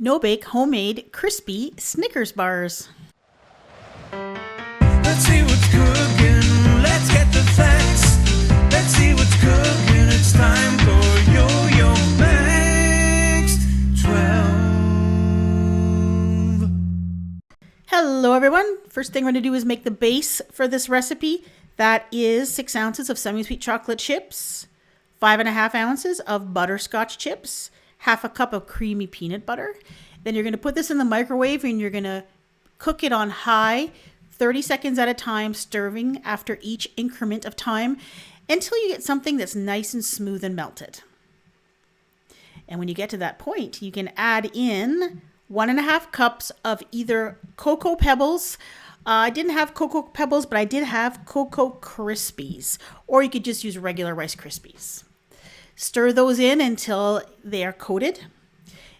no-bake homemade crispy Snickers bars. Let's see what's cooking. Let's get the facts. Let's see what's cooking. It's time for yoyomax12. Hello everyone. First thing we're going to do is make the base for this recipe. That is 6 ounces of semisweet chocolate chips, 5.5 ounces of butterscotch chips, half a cup of creamy peanut butter. Then you're going to put this in the microwave and you're going to cook it on high, 30 seconds at a time, stirring after each increment of time until you get something that's nice and smooth and melted. And when you get to that point, you can add in 1.5 cups of either cocoa pebbles. I didn't have cocoa pebbles, but I did have cocoa Krispies, or you could just use regular Rice Krispies. Stir those in until they are coated.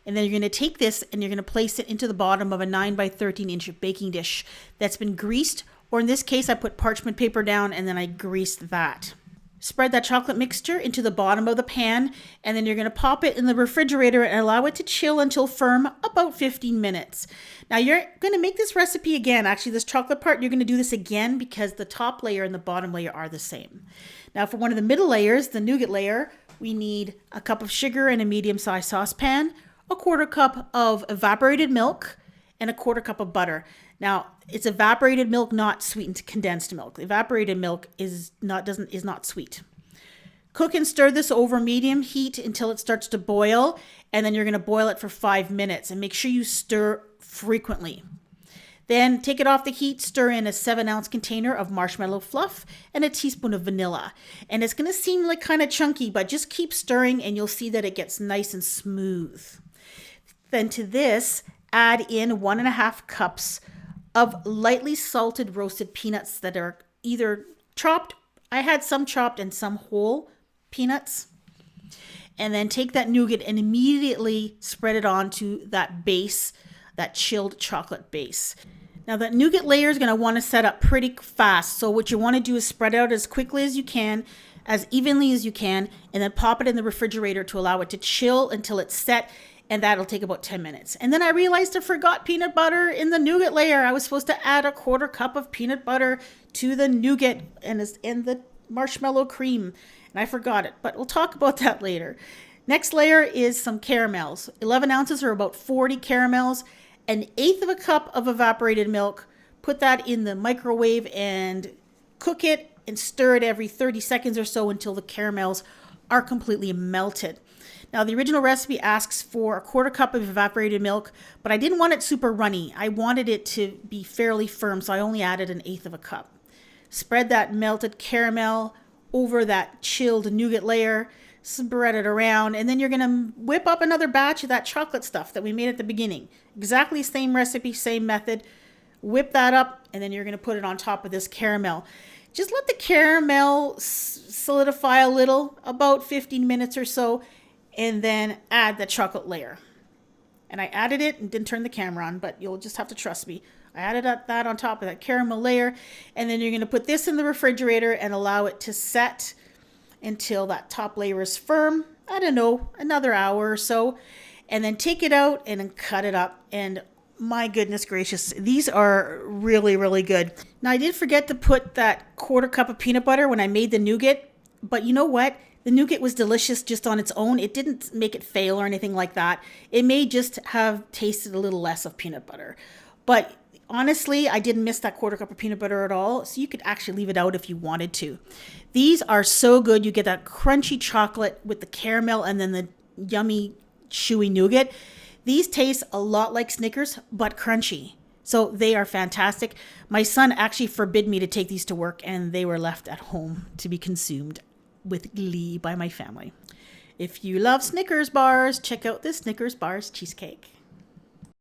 And then you're going to take this and you're going to place it into the bottom of a 9 by 13 inch baking dish that's been greased, or in this case, I put parchment paper down and then I greased that. Spread that chocolate mixture into the bottom of the pan, and then you're going to pop it in the refrigerator and allow it to chill until firm, about 15 minutes. Now you're going to make this recipe again. Actually, this chocolate part, you're going to do this again because the top layer and the bottom layer are the same. Now for one of the middle layers, the nougat layer, we need a cup of sugar in a medium-sized saucepan, a 1/4 cup of evaporated milk, and a 1/4 cup of butter. Now, it's evaporated milk, not sweetened condensed milk. Evaporated milk is not sweet. Cook and stir this over medium heat until it starts to boil, and then you're going to boil it for 5 minutes, and make sure you stir frequently. Then take it off the heat, stir in a 7-ounce container of marshmallow fluff and a teaspoon of vanilla. And it's going to seem like kind of chunky, but just keep stirring and you'll see that it gets nice and smooth. Then to this, add in 1.5 cups of lightly salted roasted peanuts that are either chopped. I had some chopped and some whole peanuts. And then take that nougat and immediately spread it onto that base, that chilled chocolate base. Now that nougat layer is going to want to set up pretty fast. So what you want to do is spread out as quickly as you can, as evenly as you can, and then pop it in the refrigerator to allow it to chill until it's set. And that'll take about 10 minutes. And then I realized I forgot peanut butter in the nougat layer. I was supposed to add a 1/4 cup of peanut butter to the nougat and the marshmallow cream. And I forgot it, but we'll talk about that later. Next layer is some caramels. 11 ounces or about 40 caramels, 1/8 cup of evaporated milk. Put that in the microwave and cook it and stir it every 30 seconds or so until the caramels are completely melted. Now, the original recipe asks for a 1/4 cup of evaporated milk, but I didn't want it super runny. I wanted it to be fairly firm, so I only added 1/8 cup. Spread that melted caramel over that chilled nougat layer, spread it around, and then you're going to whip up another batch of that chocolate stuff that we made at the beginning. Exactly same recipe, same method. Whip that up, and then you're going to put it on top of this caramel. Just let the caramel solidify a little, about 15 minutes or so, and then add the chocolate layer. And I added it and didn't turn the camera on, but you'll just have to trust me. I added that on top of that caramel layer, and then you're going to put this in the refrigerator and allow it to set until that top layer is firm. I don't know, another hour or so, and then take it out and then cut it up. And my goodness gracious, these are really, really good. Now, I did forget to put that 1/4 cup of peanut butter when I made the nougat, but you know what? The nougat was delicious just on its own. It didn't make it fail or anything like that. It may just have tasted a little less of peanut butter. But honestly, I didn't miss that 1/4 cup of peanut butter at all. So you could actually leave it out if you wanted to. These are so good. You get that crunchy chocolate with the caramel and then the yummy, chewy nougat. These taste a lot like Snickers, but crunchy. So they are fantastic. My son actually forbid me to take these to work, and they were left at home to be consumed with glee by my family. If you love Snickers bars, check out this Snickers bars cheesecake.